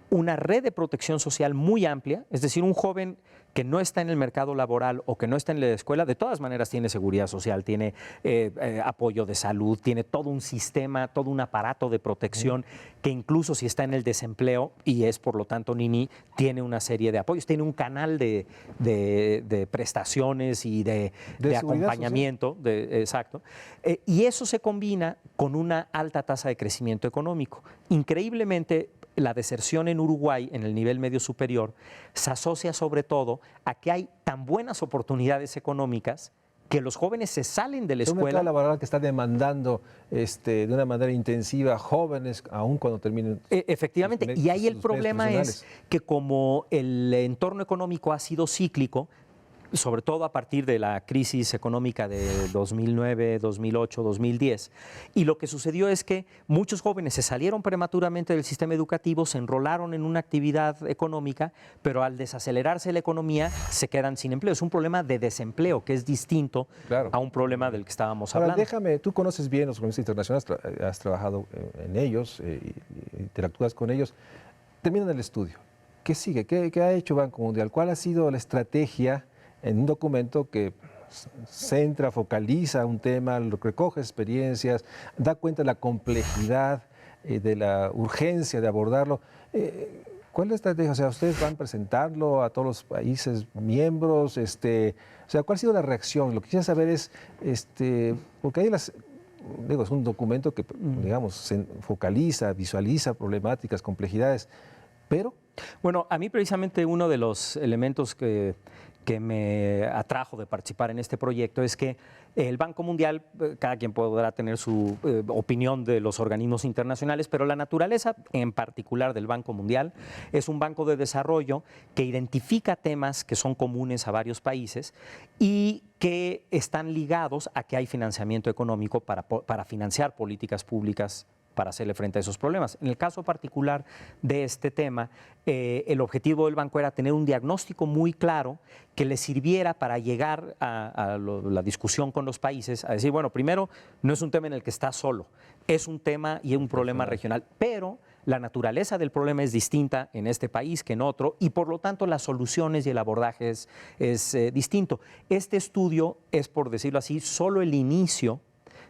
una red de protección social muy amplia, es decir, un joven que no está en el mercado laboral o que no está en la escuela, de todas maneras tiene seguridad social, tiene apoyo de salud, tiene todo un sistema, todo un aparato de protección que incluso si está en el desempleo y es por lo tanto nini, tiene una serie de apoyos, tiene un canal de prestaciones y de acompañamiento, exacto. Y eso se combina con una alta tasa de crecimiento económico. Increíblemente, la deserción en Uruguay, en el nivel medio superior, se asocia sobre todo a que hay tan buenas oportunidades económicas que los jóvenes se salen de la escuela. Un mercado laboral que está demandando de una manera intensiva a jóvenes, aún cuando terminen. Efectivamente, y ahí el problema es que como el entorno económico ha sido cíclico, sobre todo a partir de la crisis económica de 2009, 2008, 2010. Y lo que sucedió es que muchos jóvenes se salieron prematuramente del sistema educativo, se enrolaron en una actividad económica, pero al desacelerarse la economía se quedan sin empleo. Es un problema de desempleo que es distinto a un problema del que estábamos hablando. Ahora, déjame, tú conoces bien los organismos internacionales, has trabajado en ellos, interactúas con ellos. Terminan el estudio. ¿Qué sigue? ¿Qué ha hecho Banco Mundial? ¿Cuál ha sido la estrategia en un documento que centra, focaliza un tema, recoge experiencias, da cuenta de la complejidad, de la urgencia de abordarlo? ¿Cuál es la estrategia? O sea, ¿ustedes van a presentarlo a todos los países miembros? O sea, ¿cuál ha sido la reacción? Lo que quisiera saber es, porque ahí es un documento que, digamos, se focaliza, visualiza problemáticas, complejidades, pero... Bueno, a mí precisamente uno de los elementos que me atrajo de participar en este proyecto es que el Banco Mundial, cada quien podrá tener su opinión de los organismos internacionales, pero la naturaleza en particular del Banco Mundial es un banco de desarrollo que identifica temas que son comunes a varios países y que están ligados a que hay financiamiento económico para financiar políticas públicas para hacerle frente a esos problemas. En el caso particular de este tema, el objetivo del banco era tener un diagnóstico muy claro que le sirviera para llegar a la discusión con los países, a decir, bueno, primero, no es un tema en el que está solo, es un tema y un problema regional, pero la naturaleza del problema es distinta en este país que en otro y por lo tanto las soluciones y el abordaje es distinto. Este estudio es, por decirlo así, solo el inicio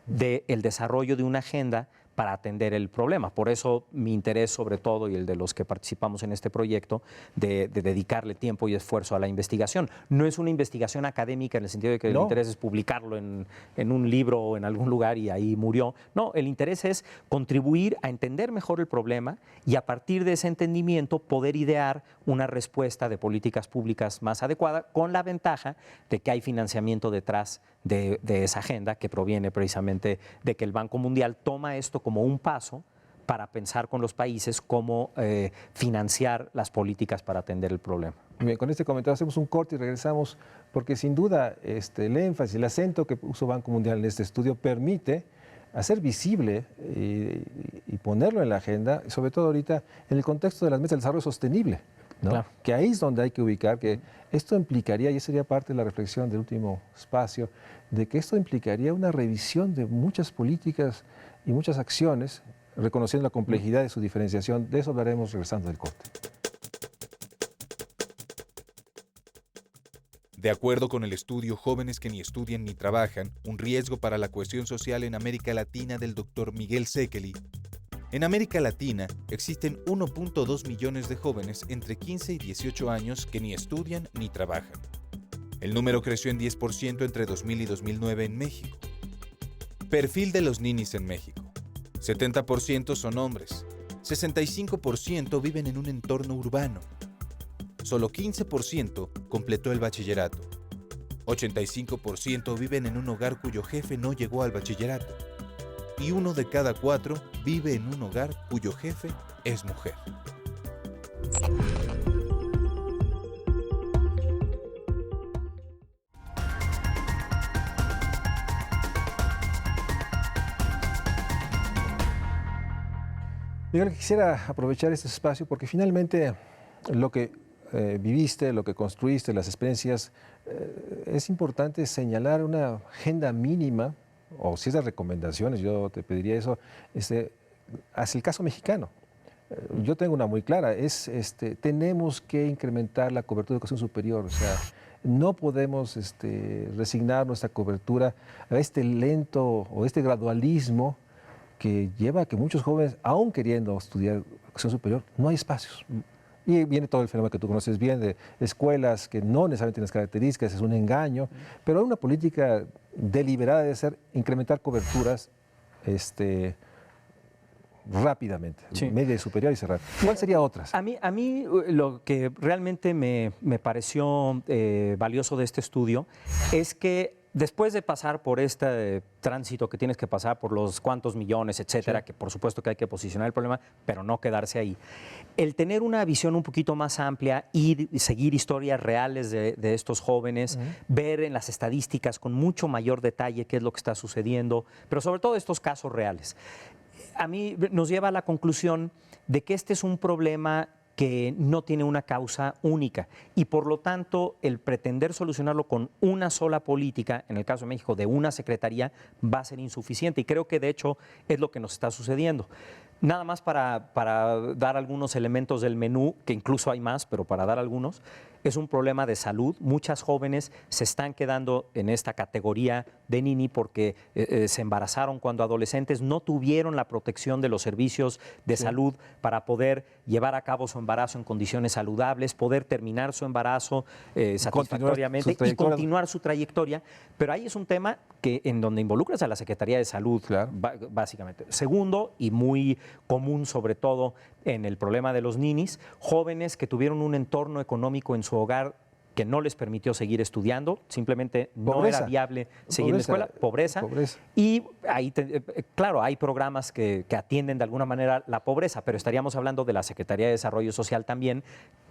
del desarrollo de una agenda para atender el problema. Por eso mi interés sobre todo, y el de los que participamos en este proyecto, de dedicarle tiempo y esfuerzo a la investigación. No es una investigación académica en el sentido de que el interés es publicarlo en un libro o en algún lugar y ahí murió. No, el interés es contribuir a entender mejor el problema y a partir de ese entendimiento poder idear una respuesta de políticas públicas más adecuada, con la ventaja de que hay financiamiento detrás de esa agenda que proviene precisamente de que el Banco Mundial toma esto como un paso para pensar con los países cómo financiar las políticas para atender el problema. Bien, con este comentario hacemos un corte y regresamos, porque sin duda el énfasis, el acento que puso Banco Mundial en este estudio permite hacer visible y ponerlo en la agenda, sobre todo ahorita en el contexto de las metas de desarrollo sostenible, ¿no? Claro. Que ahí es donde hay que ubicar que esto implicaría, y esa sería parte de la reflexión del último espacio, de que esto implicaría una revisión de muchas políticas y muchas acciones, reconociendo la complejidad de su diferenciación. De eso hablaremos regresando del corte. De acuerdo con el estudio Jóvenes que ni estudian ni trabajan, un riesgo para la cohesión social en América Latina del Dr. Miguel Sekeli, en América Latina existen 1.2 millones de jóvenes entre 15 y 18 años que ni estudian ni trabajan. El número creció en 10% entre 2000 y 2009 en México. Perfil de los ninis en México. 70% son hombres, 65% viven en un entorno urbano. Solo 15% completó el bachillerato. 85% viven en un hogar cuyo jefe no llegó al bachillerato. Y 1 de cada 4 vive en un hogar cuyo jefe es mujer. Yo quisiera aprovechar este espacio porque finalmente lo que viviste, lo que construiste, las experiencias, es importante señalar una agenda mínima, o si es de recomendaciones, yo te pediría eso, hacia el caso mexicano. Yo tengo una muy clara, tenemos que incrementar la cobertura de educación superior, o sea, no podemos resignar nuestra cobertura a este lento o este gradualismo que lleva a que muchos jóvenes, aún queriendo estudiar educación superior, no hay espacios. Y viene todo el fenómeno que tú conoces bien de escuelas que no necesariamente tienen las características, es un engaño, pero una política deliberada debe ser incrementar coberturas rápidamente, sí. Media y superior y cerrar. ¿Cuál sería otras? A mí lo que realmente me pareció valioso de este estudio es que después de pasar por este tránsito que tienes que pasar por los cuantos millones, etcétera, sí, que por supuesto que hay que posicionar el problema, pero no quedarse ahí, el tener una visión un poquito más amplia y seguir historias reales de estos jóvenes, ver en las estadísticas con mucho mayor detalle qué es lo que está sucediendo, pero sobre todo estos casos reales. A mí nos lleva a la conclusión de que este es un problema que no tiene una causa única y por lo tanto el pretender solucionarlo con una sola política, en el caso de México de una secretaría, va a ser insuficiente y creo que de hecho es lo que nos está sucediendo. Nada más para dar algunos elementos del menú, que incluso hay más, pero para dar algunos, es un problema de salud. Muchas jóvenes se están quedando en esta categoría de nini porque se embarazaron cuando adolescentes, no tuvieron la protección de los servicios de salud para poder llevar a cabo su embarazo en condiciones saludables, poder terminar su embarazo satisfactoriamente y continuar su trayectoria. Pero ahí es un tema que en donde involucras a la Secretaría de Salud, claro, básicamente. Segundo, y muy común sobre todo en el problema de los ninis, jóvenes que tuvieron un entorno económico en su hogar que no les permitió seguir estudiando, simplemente no era viable seguir en la escuela, pobreza. Y ahí, claro, hay programas que atienden de alguna manera la pobreza, pero estaríamos hablando de la Secretaría de Desarrollo Social también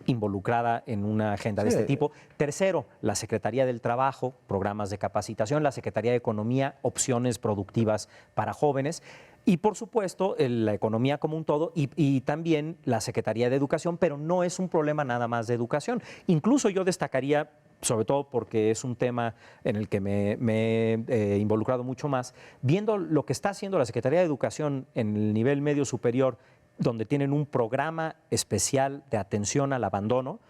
involucrada en una agenda de este tipo. Tercero, la Secretaría del Trabajo, programas de capacitación, la Secretaría de Economía, opciones productivas para jóvenes. Y, por supuesto, la economía como un todo y también la Secretaría de Educación, pero no es un problema nada más de educación. Incluso yo destacaría, sobre todo porque es un tema en el que me he involucrado mucho más, viendo lo que está haciendo la Secretaría de Educación en el nivel medio superior, donde tienen un programa especial de atención al abandono,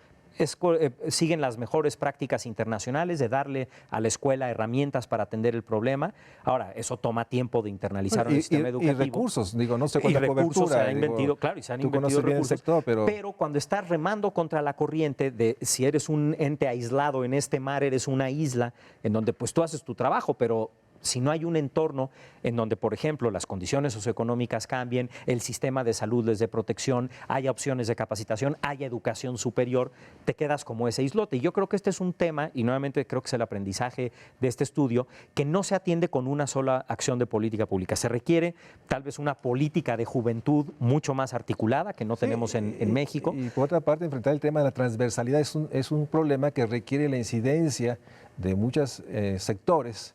siguen las mejores prácticas internacionales de darle a la escuela herramientas para atender el problema. Ahora, eso toma tiempo de internalizar en el sistema educativo. Y recursos, digo, no sé cuánta recursos cobertura. Se han invertido, claro, y se han invertido recursos. El sector, pero cuando estás remando contra la corriente de si eres un ente aislado en este mar, eres una isla en donde pues tú haces tu trabajo, pero si no hay un entorno en donde, por ejemplo, las condiciones socioeconómicas cambien, el sistema de salud les dé protección, haya opciones de capacitación, haya educación superior, te quedas como ese islote. Y yo creo que este es un tema, y nuevamente creo que es el aprendizaje de este estudio, que no se atiende con una sola acción de política pública. Se requiere tal vez una política de juventud mucho más articulada que no tenemos en México. Y por otra parte, enfrentar el tema de la transversalidad es un problema que requiere la incidencia de muchos sectores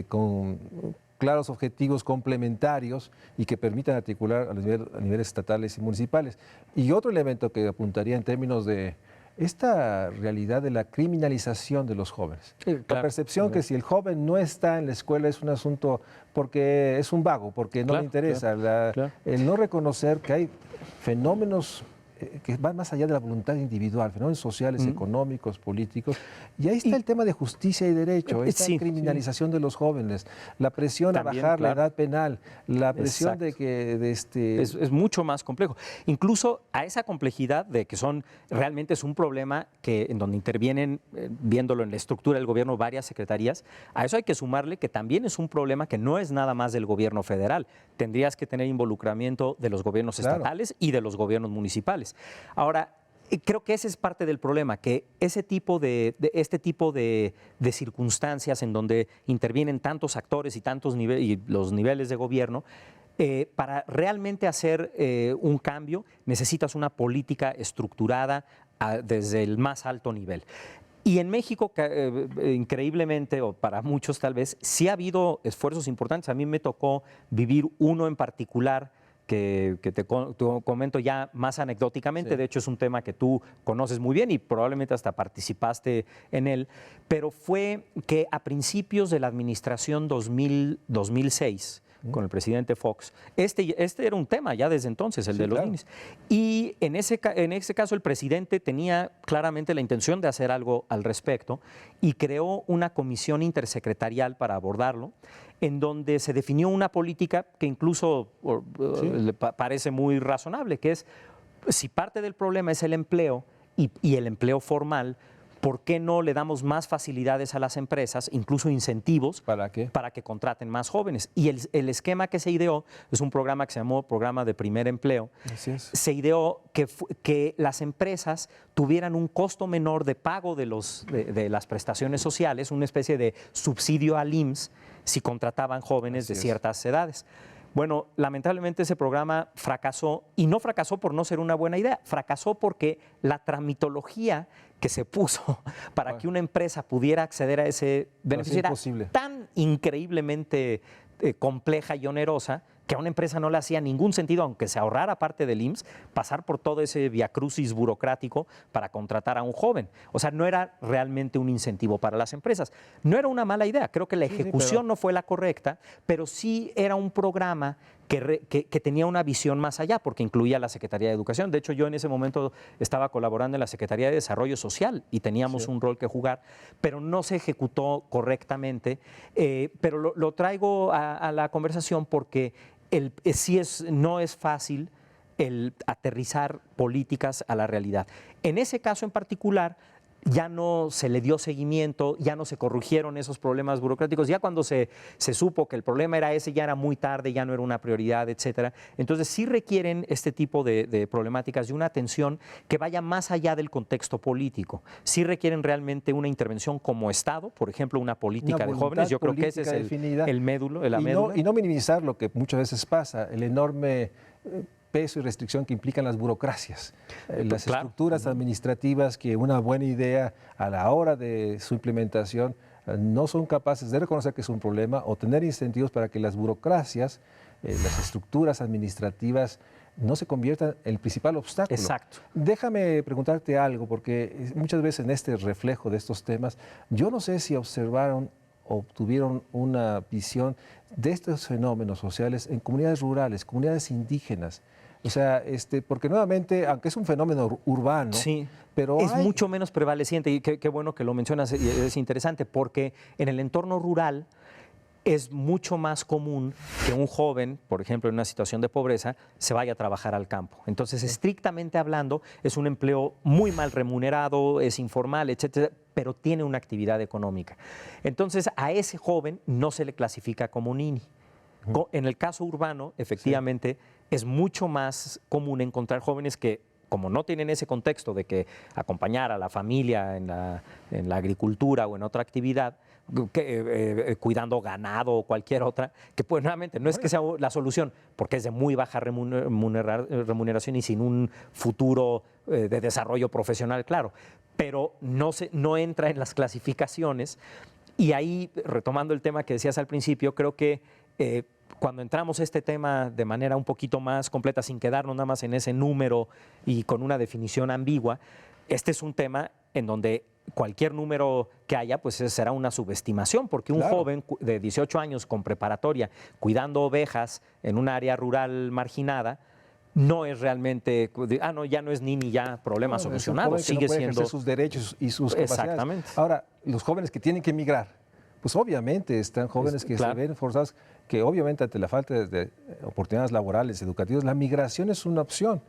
con claros objetivos complementarios y que permitan articular a niveles estatales y municipales. Y otro elemento que apuntaría en términos de esta realidad de la criminalización de los jóvenes. Sí, claro, la percepción que si el joven no está en la escuela es un asunto porque es un vago, porque no le interesa. El no reconocer que hay fenómenos que van más allá de la voluntad individual, fenómenos sociales, económicos, políticos. Y ahí está el tema de justicia y derecho, esta criminalización de los jóvenes, la presión también, a bajar la edad penal, la presión de que... Es mucho más complejo. Incluso a esa complejidad de que realmente es un problema que en donde intervienen, viéndolo en la estructura del gobierno, varias secretarías, a eso hay que sumarle que también es un problema que no es nada más del gobierno federal. Tendrías que tener involucramiento de los gobiernos estatales y de los gobiernos municipales. Ahora, creo que ese es parte del problema, que este tipo de circunstancias en donde intervienen tantos actores y tantos los niveles de gobierno Para realmente hacer un cambio necesitas una política estructurada desde el más alto nivel. Y en México, increíblemente, o para muchos tal vez, sí ha habido esfuerzos importantes. A mí me tocó vivir uno en particular que te comento ya más anecdóticamente. Sí. De hecho, es un tema que tú conoces muy bien y probablemente hasta participaste en él. Pero fue que a principios de la administración 2006, con el presidente Fox. Este era un tema ya desde entonces, el de los ninis. Y en ese caso el presidente tenía claramente la intención de hacer algo al respecto y creó una comisión intersecretarial para abordarlo, en donde se definió una política que incluso le parece muy razonable, que es, si parte del problema es el empleo y el empleo formal, ¿por qué no le damos más facilidades a las empresas, incluso incentivos, ¿para qué? Para que contraten más jóvenes? Y el esquema que se ideó es un programa que se llamó Programa de Primer Empleo. Así es. Se ideó que las empresas tuvieran un costo menor de pago de las prestaciones sociales, una especie de subsidio al IMSS, si contrataban jóvenes de ciertas edades. Bueno, lamentablemente ese programa fracasó, y no fracasó por no ser una buena idea, fracasó porque la tramitología que se puso para que una empresa pudiera acceder a ese beneficio era tan increíblemente compleja y onerosa que a una empresa no le hacía ningún sentido, aunque se ahorrara parte del IMSS, pasar por todo ese viacrucis burocrático para contratar a un joven. O sea, no era realmente un incentivo para las empresas. No era una mala idea, creo que la ejecución no fue la correcta, pero sí era un programa que tenía una visión más allá, porque incluía la Secretaría de Educación. De hecho, yo en ese momento estaba colaborando en la Secretaría de Desarrollo Social y teníamos un rol que jugar, pero no se ejecutó correctamente. Pero lo traigo a la conversación porque no es fácil el aterrizar políticas a la realidad. En ese caso en particular, ya no se le dio seguimiento, ya no se corrigieron esos problemas burocráticos, ya cuando se supo que el problema era ese, ya era muy tarde, ya no era una prioridad, etcétera. Entonces sí requieren este tipo de problemáticas y una atención que vaya más allá del contexto político. Sí requieren realmente una intervención como Estado, por ejemplo, una política de jóvenes. Yo creo que ese es el médulo, la médula. Y no minimizar lo que muchas veces pasa, el enorme peso y restricción que implican las burocracias, las estructuras administrativas que una buena idea a la hora de su implementación no son capaces de reconocer que es un problema o tener incentivos para que las burocracias, las estructuras administrativas no se conviertan en el principal obstáculo. Exacto. Déjame preguntarte algo, porque muchas veces en este reflejo de estos temas, yo no sé si observaron o tuvieron una visión de estos fenómenos sociales en comunidades rurales, comunidades indígenas. O sea, porque nuevamente, aunque es un fenómeno urbano, pero es mucho menos prevaleciente, y qué bueno que lo mencionas, y es interesante, porque en el entorno rural es mucho más común que un joven, por ejemplo, en una situación de pobreza, se vaya a trabajar al campo. Entonces, estrictamente hablando, es un empleo muy mal remunerado, es informal, etcétera, pero tiene una actividad económica. Entonces, a ese joven no se le clasifica como nini. En el caso urbano, efectivamente, es mucho más común encontrar jóvenes que, como no tienen ese contexto de que acompañar a la familia en la agricultura o en otra actividad, cuidando ganado o cualquier otra, que pues nuevamente no es que sea la solución, porque es de muy baja remuneración y sin un futuro de desarrollo profesional, claro, pero no entra en las clasificaciones. Y ahí, retomando el tema que decías al principio, creo que cuando entramos a este tema de manera un poquito más completa, sin quedarnos nada más en ese número y con una definición ambigua, este es un tema en donde cualquier número que haya, pues será una subestimación, porque un joven de 18 años con preparatoria, cuidando ovejas en un área rural marginada, no es realmente, ya no es ni ya problema solucionado, sigue no puede siendo ejercer sus derechos y sus capacidades. Exactamente. Ahora, los jóvenes que tienen que emigrar, pues obviamente están jóvenes que se ven forzados, que obviamente ante la falta de oportunidades laborales, educativas, la migración es una opción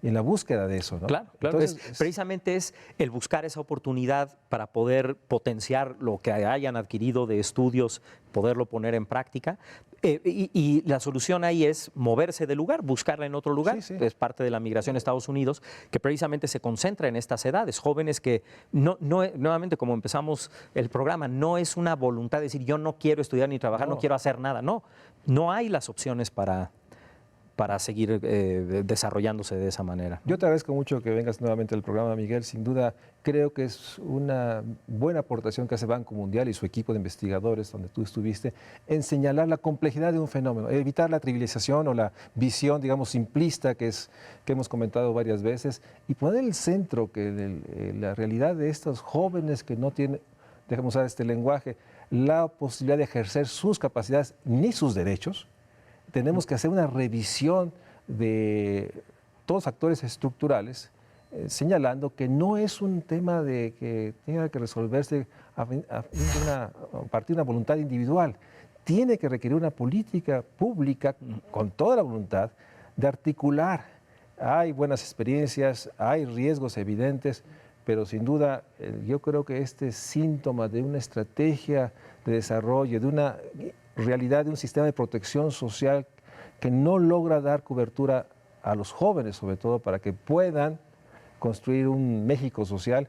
en la búsqueda de eso, ¿no? Claro. Entonces, precisamente es el buscar esa oportunidad para poder potenciar lo que hayan adquirido de estudios, poderlo poner en práctica. Y la solución ahí es moverse del lugar, buscarla en otro lugar. Es parte de la migración a Estados Unidos, que precisamente se concentra en estas edades. Jóvenes que, nuevamente, como empezamos el programa, no es una voluntad de decir yo no quiero estudiar ni trabajar, no quiero hacer nada. No hay las opciones para para seguir desarrollándose de esa manera. Yo te agradezco mucho que vengas nuevamente al programa, Miguel. Sin duda, creo que es una buena aportación que hace Banco Mundial y su equipo de investigadores, donde tú estuviste, en señalar la complejidad de un fenómeno, evitar la trivialización o la visión, digamos, simplista que hemos comentado varias veces, y poner en el centro que la realidad de estos jóvenes que no tienen, dejemos usar este lenguaje, la posibilidad de ejercer sus capacidades ni sus derechos. Tenemos que hacer una revisión de todos los factores estructurales, señalando que no es un tema de que tenga que resolverse a partir de una voluntad individual. Tiene que requerir una política pública con toda la voluntad de articular. Hay buenas experiencias, hay riesgos evidentes, pero sin duda yo creo que este es síntoma de una estrategia de desarrollo, de una realidad de un sistema de protección social que no logra dar cobertura a los jóvenes, sobre todo para que puedan construir un México social.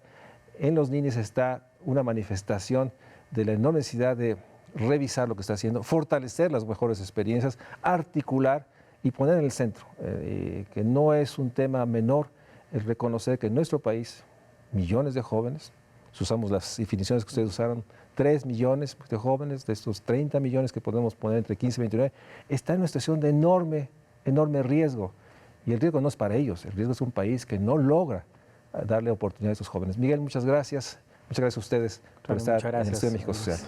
En los niños está una manifestación de la enorme necesidad de revisar lo que está haciendo, fortalecer las mejores experiencias, articular y poner en el centro, que no es un tema menor el reconocer que en nuestro país millones de jóvenes, si usamos las definiciones que ustedes usaron, 3 millones de jóvenes, de estos 30 millones que podemos poner entre 15 y 29, están en una situación de enorme riesgo. Y el riesgo no es para ellos, el riesgo es un país que no logra darle oportunidad a estos jóvenes. Miguel, muchas gracias. Muchas gracias a ustedes por estar en el Estudio de México Social.